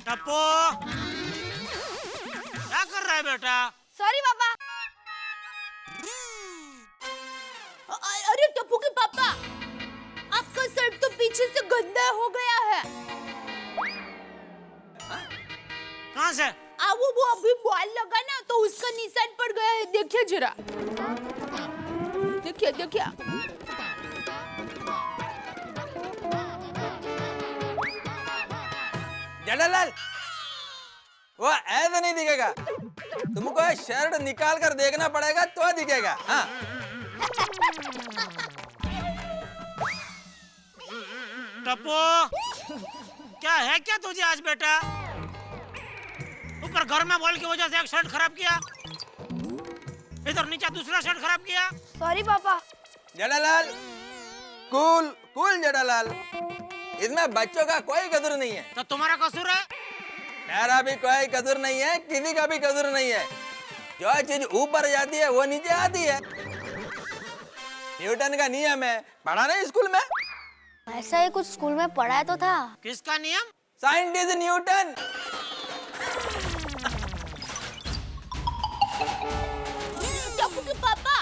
टप्पू क्या कर रहा है बेटा? सॉरी पापा। अरे टप्पू के पापा, आपका शर्ट तो पीछे से गंदा हो गया है। कहाँ से? वो अभी बॉल लगा ना तो उसका निशान पड़ गया है, देखिए जरा। देखिए देखिए। जेठालाल, वो ऐसे नहीं दिखेगा, तुमको शर्ट निकाल कर देखना पड़ेगा तो दिखेगा। हाँ। टप्पू क्या है क्या तुझे आज बेटा? ऊपर घर में बॉल की वजह से एक शर्ट खराब किया, इधर नीचे दूसरा शर्ट खराब किया। सॉरी पापा। जेठालाल, कूल कूल जेठालाल, इसमें बच्चों का कोई कसूर नहीं है। तो तुम्हारा कसूर है? मेरा भी कोई कसूर नहीं है, किसी का भी कसूर नहीं है। जो चीज ऊपर जाती है वो नीचे आती है। न्यूटन का नियम है, पढ़ा नहीं स्कूल में? ऐसा ही कुछ स्कूल में पढ़ाया तो था। किसका नियम? Scientist Newton. टप्पू के पापा,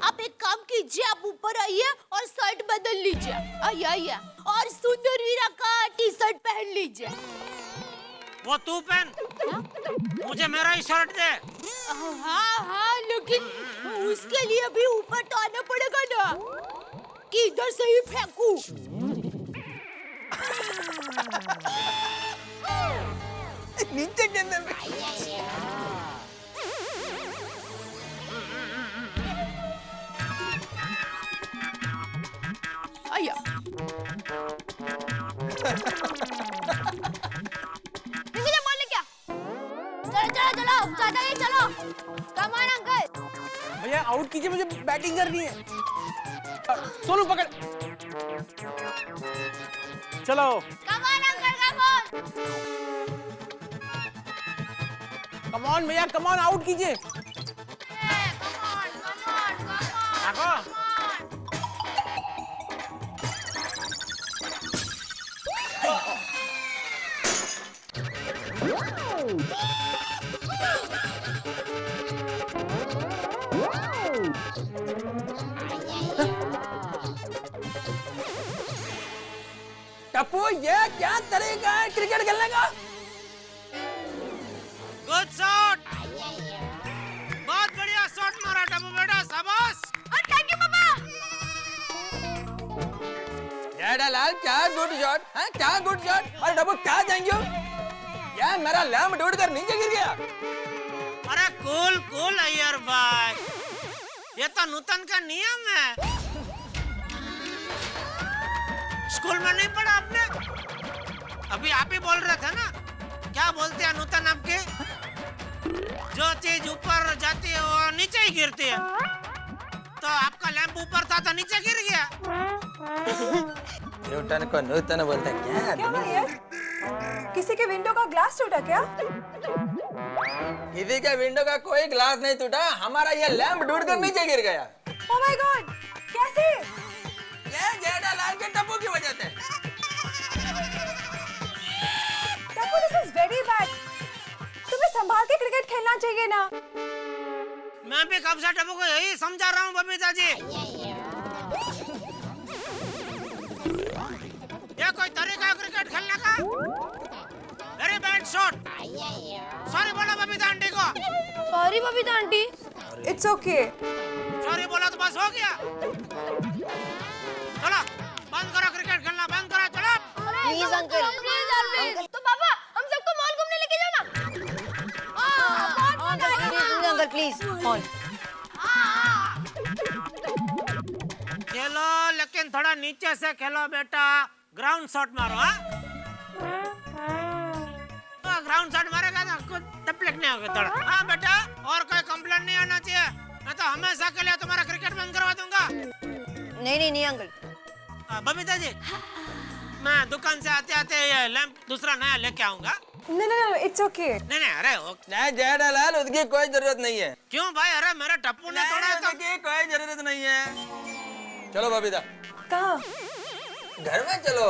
आप एक काम कीजिए, आप ऊपर आइए और शर्ट बदल लीजिए। आइए आइए, और सुंदर वीरा का टी शर्ट पहन लीजिए। वो तू पहन, मुझे मेरा ही शर्ट दे। हाँ हाँ, लेकिन उसके लिए भी ऊपर तो आना पड़ेगा ना, कि इधर से ही फेंकू। नीचे के अंदर आइए। मुझे बोलने क्या? चलो चलो चलो, चाचा जी चलो। Come on uncle. भैया आउट कीजिए, मुझे बैटिंग करनी है। सोनू पकड़। चलो come on uncle, come on. Come on भैया, कम ऑन, आउट कीजिए। Come on, come on, come on. आगो। टप्पू, ये क्या तरीका है क्रिकेट खेलने का? गुड शॉट, बहुत बढ़िया शॉट मारा टप्पू बेटा, शाबाश। थैंक यू पापा। जेठालाल, क्या गुड शॉट है, क्या गुड शॉट। और टप्पू क्या थैंक यू? यार मेरा लैंप टूट कर नीचे गिर गया। अरे कूल कूल अय्यर भाई, ये तो नूतन का नियम है। स्कूल में नहीं पढ़ा आपने? अभी आप ही बोल रहे थे ना, क्या बोलते हैं नूतन आपके? जो चीज ऊपर जाती है वो नीचे ही गिरती है। तो आपका लैंप ऊपर था तो नीचे गिर गया। न्यूटन को नूतन बोलते क्या? क्या भैया? किसी के विंडो का ग्लास टूटा क्या? किसी के विंडो का कोई ग्लास नहीं टूटा, हमारा ये लैंप टूट कर नीचे गिर गया। ओह माय गॉड, कैसे? ये जेठालाल के टप्पू की वजह से। Tappu, this is very bad. तुम्हें संभाल के क्रिकेट खेलना चाहिए ना। मैं भी कब से टप्पू को यही समझा रहा हूँ बबीता जी। ये कोई तरीका है क्रिकेट खेलने का? Very bad shot. सॉरी बोला बबीता आंटी को। Sorry Babita aunty. It's okay. Sorry बोला तो बस हो गया। चलो बंद करो क्रिकेट खेलना, बंद करो, चलो। Please uncle, please please. तो पापा हम सबको मॉल घूमने लेके जाओ ना। Uncle please mall. खेलो लेकिन थोड़ा नीचे से खेलो बेटा, ग्राउंड शॉट मारो। हाँ ग्राउंड शॉट मारेगा तो कुछ तकलीफ नहीं होगी थोड़ा। हाँ बेटा, और कोई कंप्लेंट नहीं आना चाहिए, मैं तो हमेशा के लिए तुम्हारा क्रिकेट बंद करवा दूंगा। नहीं अंकल। बबीता जी, मैं दुकान से आते आते ये लैंप दूसरा नया लेके आऊंगा। No no no, it's okay. नहीं नहीं, अरे नहीं जेठालाल, उसकी कोई जरूरत नहीं है। क्यों भाई? अरे मेरे टप्पू ने तोड़ा तो। उसकी कोई जरूरत नहीं है। चलो बबीता, कहाँ? घर में चलो।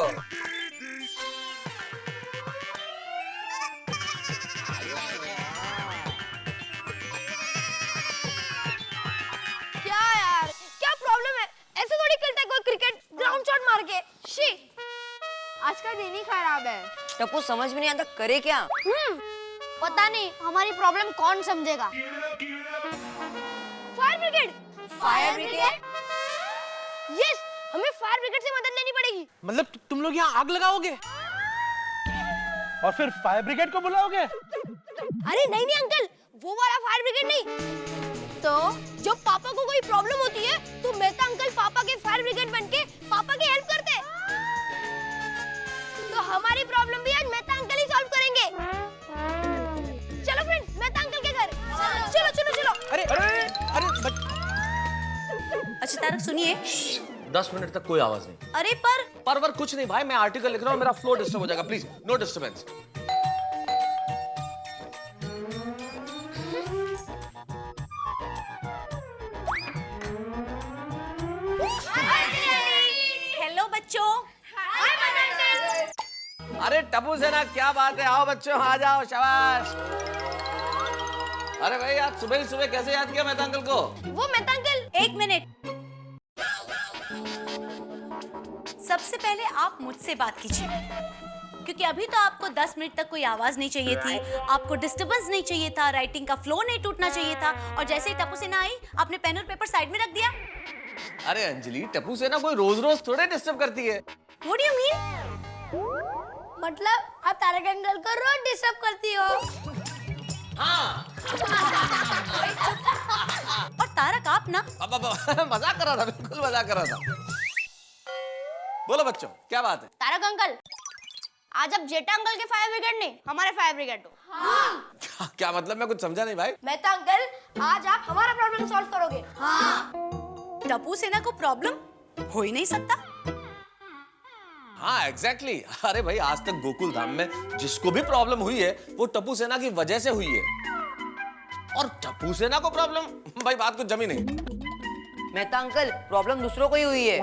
टप्पू समझ में नहीं आता करे क्या। पता नहीं हमारी प्रॉब्लम कौन समझेगा। Fire brigade. Fire brigade? Yes, हमें फायर ब्रिगेड से मदद लेनी पड़ेगी। मतलब तुम लोग यहाँ आग लगाओगे और फिर फायर ब्रिगेड को बुलाओगे? अरे नहीं नहीं अंकल, वो वाला फायर ब्रिगेड नहीं। तो जब पापा को कोई प्रॉब्लम होती है तो मेहता अंकल पापा के फायर ब्रिगेड बनके पापा की हेल्प करते हैं। तो हमारी प्रॉब्लम भी आज मेहता अंकल ही सॉल्व करेंगे। चलो फ्रेंड्स, मेहता अंकल के घर। चलो चलो चलो। अरे अरे अरे अच्छा तारक सुनिए। 10 मिनट तक कोई आवाज नहीं। अरे पर कुछ नहीं भाई, मैं आर्टिकल लिख रहा हूँ, मेरा फ्लो डिस्टर्ब हो जाएगा। Please no disturbance. हेलो बच्चों। अरे टप्पू सेना, क्या बात है, आओ बच्चों आ जाओ, शाबाश। अरे भाई आज सुबह ही सुबह कैसे याद किया मेहता अंकल को? वो मेहता अंकल। एक मिनट, सबसे पहले आप मुझसे बात कीजिए, क्योंकि अभी तो आपको 10 मिनट तक कोई आवाज नहीं चाहिए थी, आपको डिस्टरबेंस नहीं चाहिए था, राइटिंग का फ्लो नहीं टूटना चाहिए था, और जैसे ही टप्पू सेना आई आपने पेन और पेपर साइड में रख दिया। अरे अंजलि, टप्पू सेना कोई रोज रोज थोड़े डिस्टर्ब करती है। What do you mean? मतलब आप तारक अंकल को रोज डिस्टर्ब करती हो। और तारक आप ना, मजाक कर रहा था, बिल्कुल मजाक कर रहा था। बोलो बच्चों, क्या बात है? तारक अंकल, आज आप जेठा अंकल के फायर ब्रिगेड नहीं, हमारे फायर ब्रिगेड हो। क्या मतलब? मैं कुछ समझा नहीं भाई। मेहता अंकल, आज आप हमारा प्रॉब्लम सॉल्व करोगे। टप्पू सेना को प्रॉब्लम हो ही नहीं सकता। हाँ एग्जैक्टली। अरे भाई, आज तक गोकुल धाम में जिसको भी प्रॉब्लम हुई है वो टप्पू सेना की वजह से हुई है, और टप्पू सेना को प्रॉब्लम, भाई बात कुछ जमी नहीं। मेहता अंकल, प्रॉब्लम दूसरों को ही हुई है।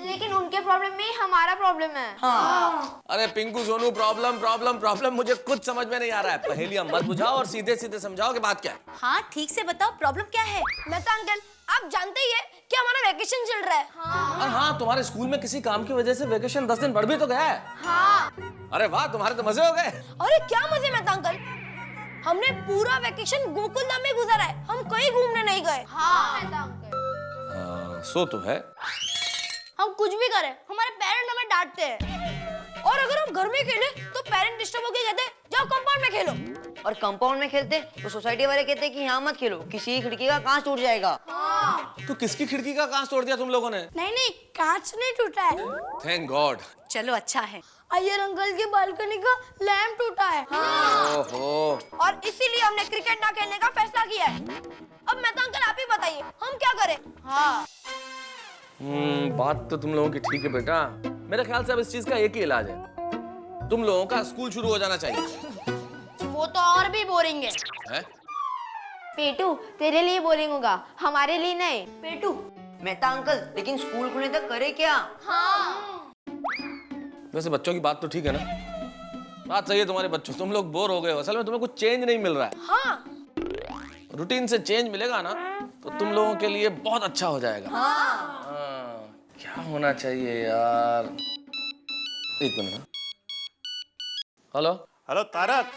लेकिन उनके प्रॉब्लम में ही हमारा प्रॉब्लम है। हाँ। अरे Pinku Sonu, problem problem problem मुझे कुछ समझ में नहीं आ रहा है। पहेलियां मत बुझाओ और सीधे सीधे समझाओ कि बात क्या है। हाँ ठीक से बताओ, प्रॉब्लम क्या है? मेहता अंकल, आप जानते ही है कि हमारा वेकेशन चल रहा है। और हाँ, तुम्हारे स्कूल में किसी काम की वजह से वेकेशन 10 दिन बढ़ भी तो गया है। हाँ। अरे वाह, तुम्हारे तो मजे हो गए। अरे क्या मजे मेहता अंकल, हमने पूरा वेकेशन गोकुल धाम में गुजारा है, हम कहीं घूमने नहीं गए। हाँ मेहता अंकल। सो तो है। हम कुछ भी करें, हमारे पेरेंट्स हमें डांटते हैं, और अगर हम घर में खेले तो पेरेंट डिस्टर्ब होके कहते हैं जाओ कंपाउंड में खेलो। और कंपाउंड में खेलते तो सोसाइटी वाले कहते कि यहाँ मत खेलो, किसी खिड़की का कांच टूट जाएगा। तो किसकी खिड़की का कांच तोड़ दिया तुम लोगों ने? नहीं नहीं, कांच नहीं टूटा है। Thank God. चलो अच्छा है। अय्यर अंकल की बालकनी का लैंप टूटा है। ओहो। और इसीलिए हमने क्रिकेट ना खेलने का फैसला किया है। अब मेहता अंकल आप ही बताइए हम क्या करें? हाँ। बात तो तुम लोगों की ठीक है बेटा। मेरे ख्याल से अब इस चीज का एक ही इलाज है, तुम लोगों का स्कूल शुरू हो जाना चाहिए। वो तो और भी बोरिंग है। पेटू, तेरे लिए बोरिंग होगा, हमारे लिए नहीं। पेटू, मेहता अंकल, लेकिन स्कूल खुलने तक करे क्या? हाँ। वैसे बच्चों की बात तो ठीक है ना, बात सही है तुम्हारे बच्चों, तुम लोग बोर हो गए हो, असल में तुम्हें कुछ चेंज नहीं मिल रहा है। हाँ। रूटीन से चेंज मिलेगा ना तो तुम लोगों के लिए बहुत अच्छा हो जाएगा। हाँ। क्या होना चाहिए यार, एक मिनट। हेलो हेलो तारक,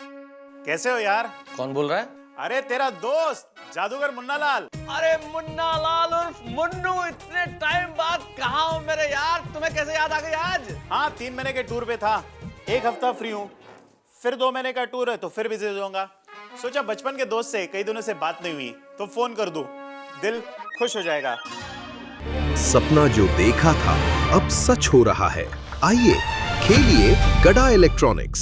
कैसे हो यार? कौन बोल रहा है? अरे तेरा दोस्त जादूगर मुन्ना लाल। अरे मुन्ना लाल उर्फ मुन्नू, इतने टाइम बाद कहाँ हो मेरे यार, तुम्हें कैसे याद आ गई आज? हाँ, 3 महीने के टूर पे था, 1 हफ्ता फ्री हूँ, फिर 2 महीने का टूर है तो फिर बिजी हो जाऊंगा। सोचा बचपन के दोस्त से कई दिनों से बात नहीं हुई तो फोन कर दूं, दिल खुश हो जाएगा। सपना जो देखा था अब सच हो रहा है। आइए खेलिए गड़ा इलेक्ट्रॉनिक्स।